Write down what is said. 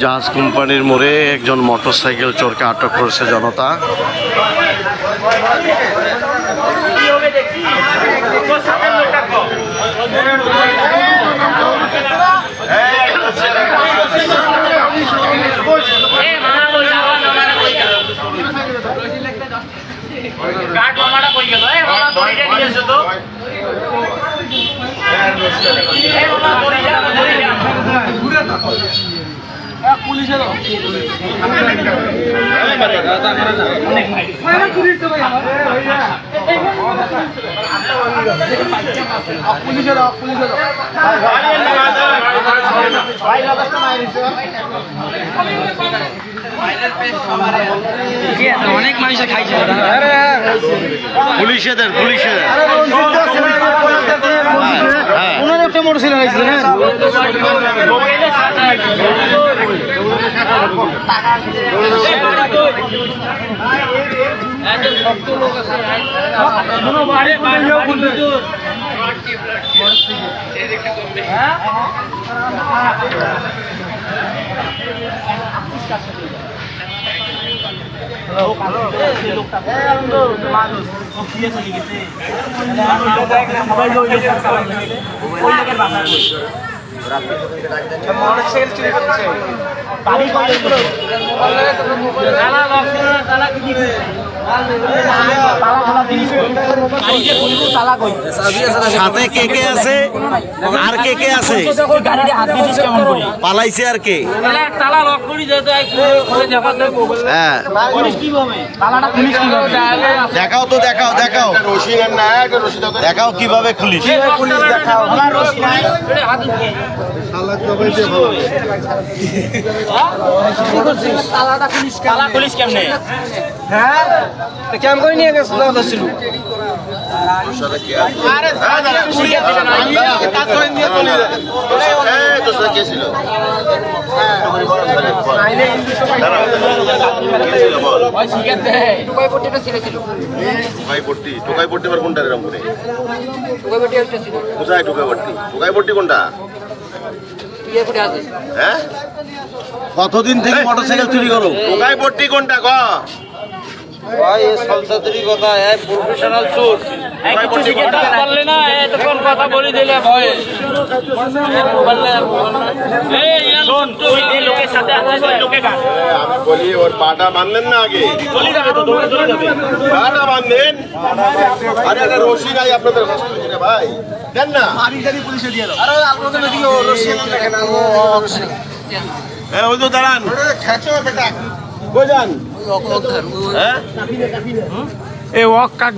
জাহাজ কোম্পানির মোড়ে একজন মোটরসাইকেল চোরকে আটক করেছে জনতা। অনেক মানুষ খাইছে পুলিশেদের একটা মোটরসাইকেল খাইছে মোটরসাইকেল চুরি করছে সাথে কে কে আছে আর কে কে আছে পালাইছে আর কে? হ্যাঁ দেখাও তো দেখাও কিভাবে খুলিস। হ্যাঁ কেমন করে নিয়ে গেছে কতদিন থেকে মোটরসাইকেল চুরি করো? টোকাই পট্টি কোনটা ক প্রফেশনাল চোর কথা বলে দিলে আমি বলি ওর পাটা বাঁধলেন না আগে পাটা বাঁধলেন। আরে একটা রশি নাই আপনাদের হসপিটালে ভাই দেন না। ওই তো দাঁড়ান কই যান এ ওয়াক কাট